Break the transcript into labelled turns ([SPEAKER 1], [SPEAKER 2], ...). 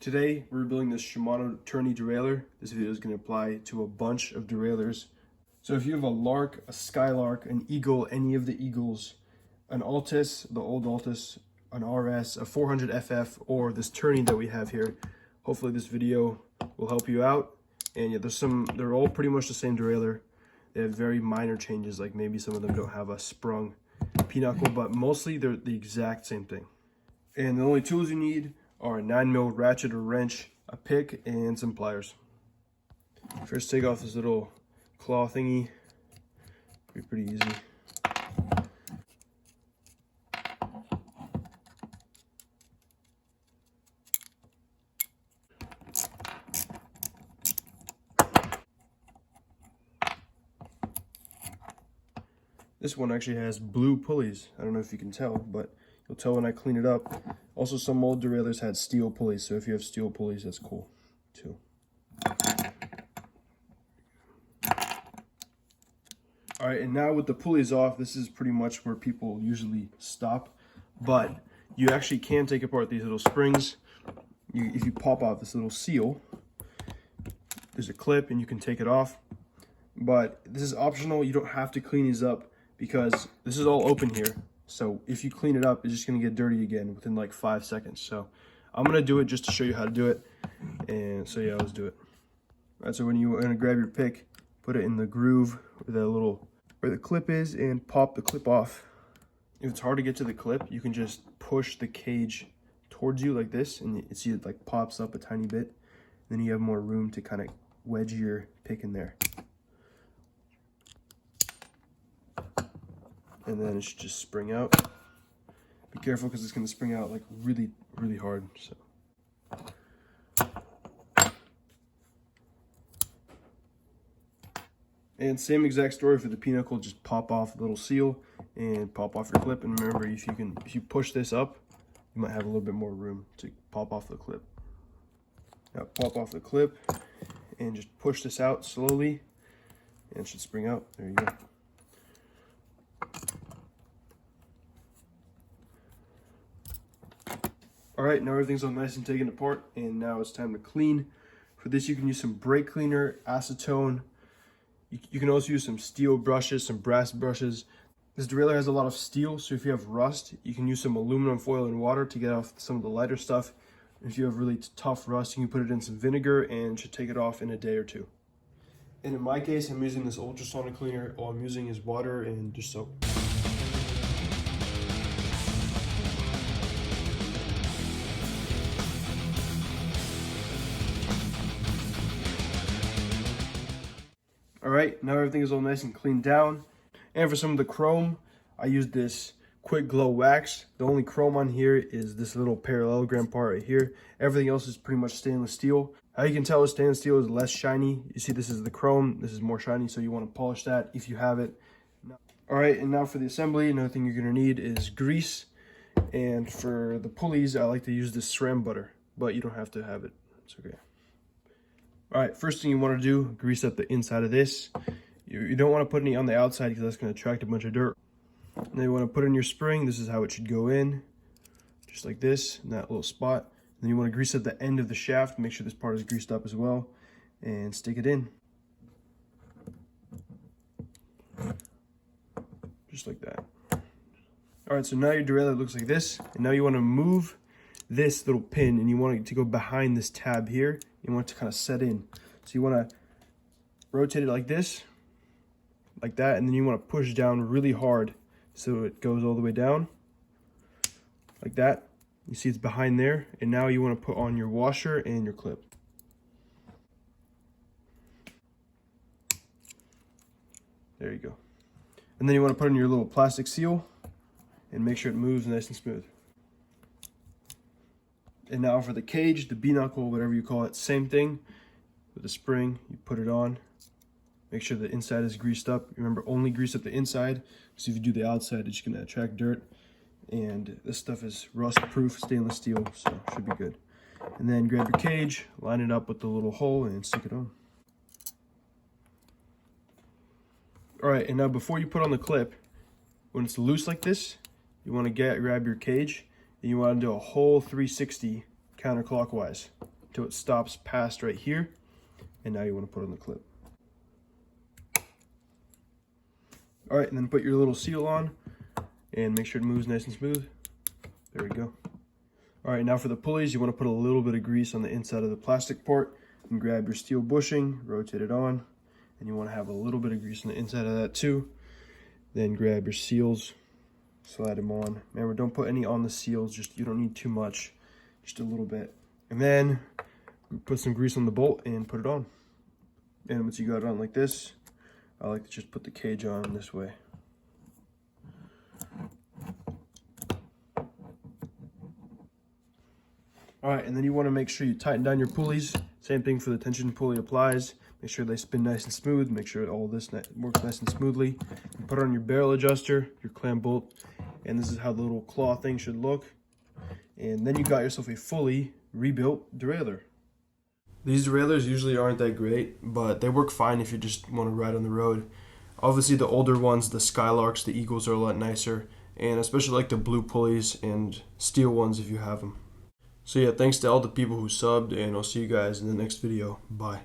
[SPEAKER 1] Today, we're building this Shimano Tourney derailleur. This video is going to apply to a bunch of derailleurs. So if you have a Lark, a Skylark, an Eagle, any of the Eagles, an Altus, the old Altus, an RS, a 400 FF, or this Tourney that we have here, hopefully this video will help you out. And yeah, they're all pretty much the same derailleur. They have very minor changes, like maybe some of them don't have a sprung pinnacle, but mostly they're the exact same thing. And the only tools you need are a 9mm ratchet or wrench, a pick, and some pliers. First, take off this little claw thingy. Be pretty easy. This one actually has blue pulleys. I don't know if you can tell, but you'll tell when I clean it up. Also, some old derailleurs had steel pulleys, so if you have steel pulleys, that's cool too. All right, and now with the pulleys off, this is pretty much where people usually stop, but you actually can take apart these little springs. If you pop off this little seal, there's a clip and you can take it off, but this is optional. You don't have to clean these up because this is all open here. So if you clean it up, it's just gonna get dirty again within like 5 seconds. So I'm gonna do it just to show you how to do it. And so yeah, let's do it. All right, so when you're gonna grab your pick, put it in the groove where the clip is and pop the clip off. If it's hard to get to the clip, you can just push the cage towards you like this, and you see it like pops up a tiny bit. Then you have more room to kind of wedge your pick in there. And then it should just spring out. Be careful because it's going to spring out like really, really hard. So. And same exact story for the pinnacle. Just pop off the little seal and pop off your clip. And remember, if you push this up, you might have a little bit more room to pop off the clip. Now pop off the clip and just push this out slowly, and it should spring out. There you go. All right, now everything's all nice and taken apart, and now it's time to clean. For this, you can use some brake cleaner, acetone. You can also use some steel brushes, some brass brushes. This derailleur has a lot of steel, so if you have rust, you can use some aluminum foil and water to get off some of the lighter stuff. If you have really tough rust, you can put it in some vinegar and it should take it off in a day or two. And in my case, I'm using this ultrasonic cleaner. All I'm using is water and just soap. All right, now everything is all nice and cleaned down. And for some of the chrome, I used this Quick Glow wax. The only chrome on here is this little parallelogram part right here. Everything else is pretty much stainless steel. How you can tell stainless steel is less shiny. You see, this is the chrome. This is more shiny, so you want to polish that if you have it. All right, and now for the assembly, another thing you're going to need is grease. And for the pulleys, I like to use this SRAM butter, but you don't have to have it. It's okay. All right, first thing you want to do, grease up the inside of this. You don't want to put any on the outside because that's going to attract a bunch of dirt. And then you want to put in your spring. This is how it should go in, just like this, in that little spot. And then you want to grease at the end of the shaft. Make sure this part is greased up as well, and stick it in. Just like that. All right, so now your derailleur looks like this. And now you want to move this little pin, and you want it to go behind this tab here. You want it to kind of set in. So you want to rotate it like this, like that, and then you want to push down really hard so it goes all the way down, like that. You see it's behind there, and now you want to put on your washer and your clip. There you go. And then you want to put in your little plastic seal and make sure it moves nice and smooth. And now for the cage, the B-knuckle, whatever you call it, same thing. With the spring, you put it on. Make sure the inside is greased up. Remember, only grease up the inside, because if you do the outside, it's just gonna attract dirt. And this stuff is rust-proof stainless steel, so it should be good. And then grab your cage, line it up with the little hole, and stick it on. All right, and now before you put on the clip, when it's loose like this, you want to grab your cage and you want to do a whole 360 counterclockwise. till it stops past right here. And now you want to put on the clip. All right, and then put your little seal on and make sure it moves nice and smooth. There we go. All right, now for the pulleys, you want to put a little bit of grease on the inside of the plastic part and grab your steel bushing, rotate it on, and you want to have a little bit of grease on the inside of that too. Then grab your seals, slide them on. Remember, don't put any on the seals, just you don't need too much, just a little bit. And then put some grease on the bolt and put it on. And once you got it on like this, I like to just put the cage on this way. All right, and then you want to make sure you tighten down your pulleys. Same thing for the tension pulley applies. Make sure they spin nice and smooth. Make sure all this works nice and smoothly. You put on your barrel adjuster, your clam bolt, and this is how the little claw thing should look. And then you got yourself a fully rebuilt derailleur. These derailleurs usually aren't that great, but they work fine if you just want to ride on the road. Obviously the older ones, the Skylarks, the Eagles are a lot nicer, and especially like the blue pulleys and steel ones if you have them. So yeah, thanks to all the people who subbed, and I'll see you guys in the next video. Bye.